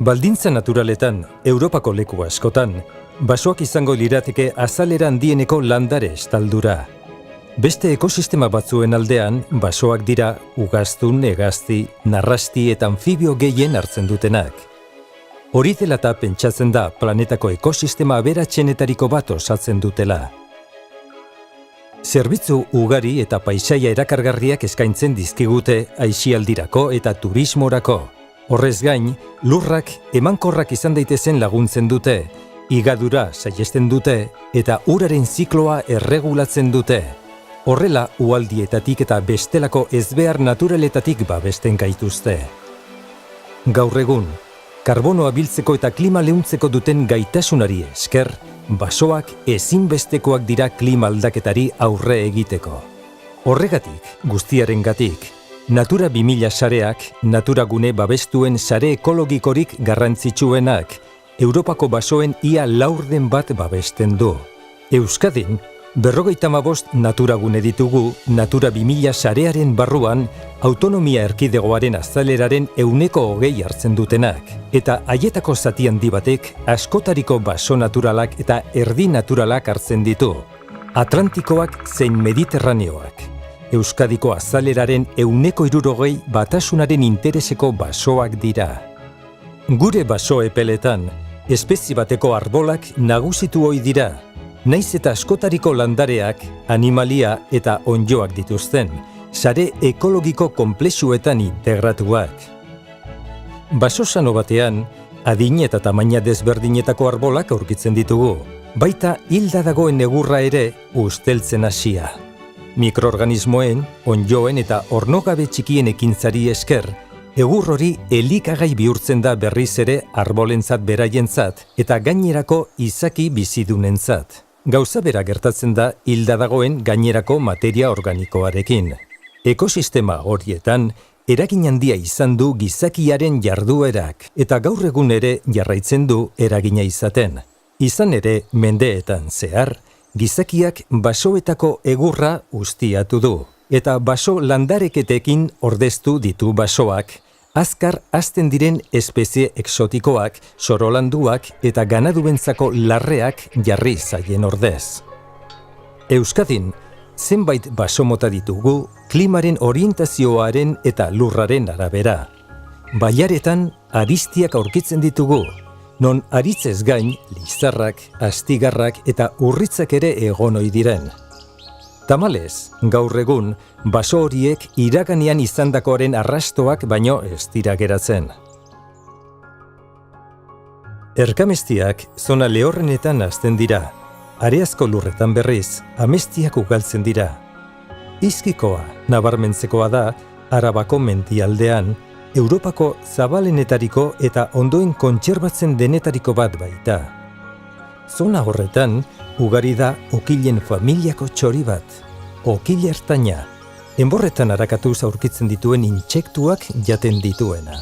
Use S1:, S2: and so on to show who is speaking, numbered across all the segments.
S1: Baldintza naturaletan, Europako leku askotan, basoak izango lirateke azalera handieneko landare estaldura. Beste ekosistema batzuen aldean, basoak dira ugaztun, hegazti, narrasti eta anfibio gehien hartzen dutenak. Hori dela eta pentsatzen da planetako ekosistema aberatsenetariko bat osatzen dutela. Zerbitzu ugari eta paisaia erakargarriak eskaintzen dizkigute aisialdirako eta turismorako. Horrez gain, lurrak emankorrak izan daitezen laguntzen dute, higadura saihesten dute eta uraren zikloa erregulatzen dute. Horrela, uhaldietatik eta bestelako ezbehar naturaletatik babesten gaituzte. Gaur egun, karbonoa biltzeko eta klima leuntzeko duten gaitasunari esker, basoak ezinbestekoak dira klima aldaketari aurre egiteko. Horregatik, guztiarengatik, Natura 2000 sareak, Natura gune babestuen sare ekologikorik garrantzitsuenak, Europako basoen ia laurden bat babesten du. Euskadin, 55 Natura gune ditugu Natura 2000 sarearen barruan autonomia erkidegoaren azaleraren 20% hartzen dutenak, eta haietako zati handi batek askotariko baso naturalak eta erdi naturalak hartzen ditu, Atlantikoak zein Mediterraneoak. Euskadiko azaleraren 60% batasunaren intereseko basoak dira. Gure baso epeletan, espezie bateko arbolak nagusitu ohi dira, naiz eta askotariko landareak, animalia eta onddoak dituzten, sare ekologiko konplexuetan integratuak. Baso sano batean, adin eta tamaina desberdinetako arbolak aurkitzen ditugu, baita hilda dagoen egurra ere usteltzen hasia. Mikroorganismoen, onddoen eta ornogabe txikien ekintzari esker, egur hori elikagai bihurtzen da berriz ere arbolentzat beraientzat eta gainerako izaki bizidunentzat. Gauza bera gertatzen da hilda dagoen gainerako materia organikoarekin. Ekosistema horietan, eragin handia izan du gizakiaren jarduerak eta gaur egun ere jarraitzen du eragina izaten. Izan ere, mendeetan zehar, gizakiak basoetako egurra ustiatu du, eta baso landareketekin ordeztu ditu basoak, azkar hazten diren espezie exotikoak, sorolanduak eta ganaduentzako larreak jarri zaien ordez. Euskadin, zenbait baso mota ditugu klimaren orientazioaren eta lurraren arabera. Bailaretan aristiak aurkitzen ditugu, non aritzez gain, lizarrak, astigarrak eta urritzak ere egon ohi diren. Tamalez, gaur egun, baso horiek iraganean izandakoaren arrastoak baino ez dira geratzen. Erkamestiak zona lehorrenetan hazten dira, areazko lurretan berriz, amestiak ugaltzen dira. Izkikoa, nabarmentzekoa da, Arabako mendialdean, Europako zabalenetariko eta ondoen kontserbatzen denetariko bat baita. Zona horretan, ugari da okilen familiako txori bat, okile ertaina, enborretan arakatuz aurkitzen dituen intsektuak jaten dituena.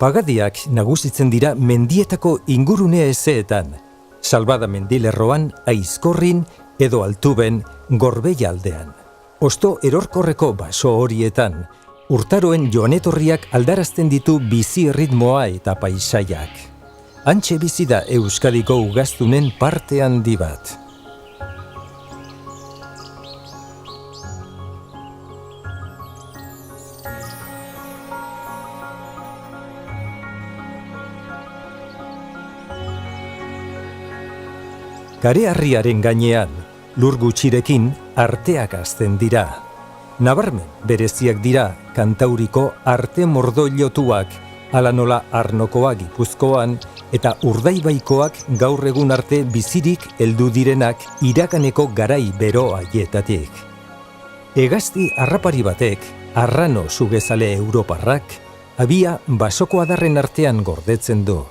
S1: Pagadiak nagusitzen dira mendietako ingurune ezeetan, Salbada mendilerroan, Aizkorrin edo Altuben, Gorbeia aldean. Osto erorkorreko baso horietan, urtaroen joanetorriak aldarazten ditu bizi erritmoa eta paisaiak. Hantxe bizi da Euskadiko ugaztunen parte handi bat. Kareharriaren gainean, lur gutxirekin arteak hazten dira. Nabarmen bereziak dira Kantauriko arte mordoilotuak, hala nola Arnokoa Gipuzkoan eta Urdaibaikoak gaur egun arte bizirik heldu direnak iraganeko garai bero haietatik. Hegazti harrapari batek, arrano sugezale europarrak, abia basoko adarren artean gordetzen du.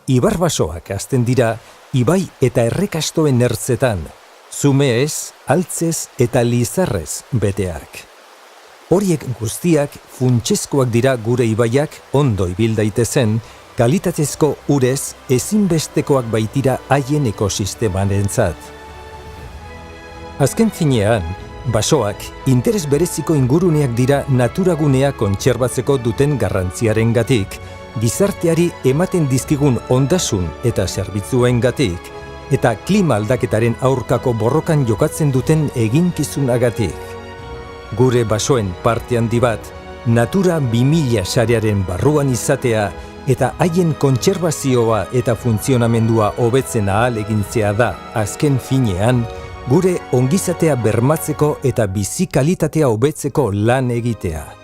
S1: Ibar basoak hazten dira ibai eta errekastoen ertzetan, zumeez, altzez eta lizarrez beteak. Horiek guztiak funtsezkoak dira gure ibaiak ondo ibil daitezen, kalitatezko urez ezinbestekoak baitira haien ekosistemarentzat. Azken finean, Basoak interes bereziko inguruneak dira naturagunea kontserbatzeko duten garrantziarengatik, gizarteari ematen dizkigun ondasun eta zerbitzuengatik, eta klima aldaketaren aurkako borrokan jokatzen duten eginkizunagatik. Gure basoen parte handi bat, Natura 2000 sarearen barruan izatea eta haien kontserbazioa eta funtzionamendua hobetzen ahalegintzea da azken finean, gure ongizatea bermatzeko eta bizi kalitatea hobetzeko lan egitea.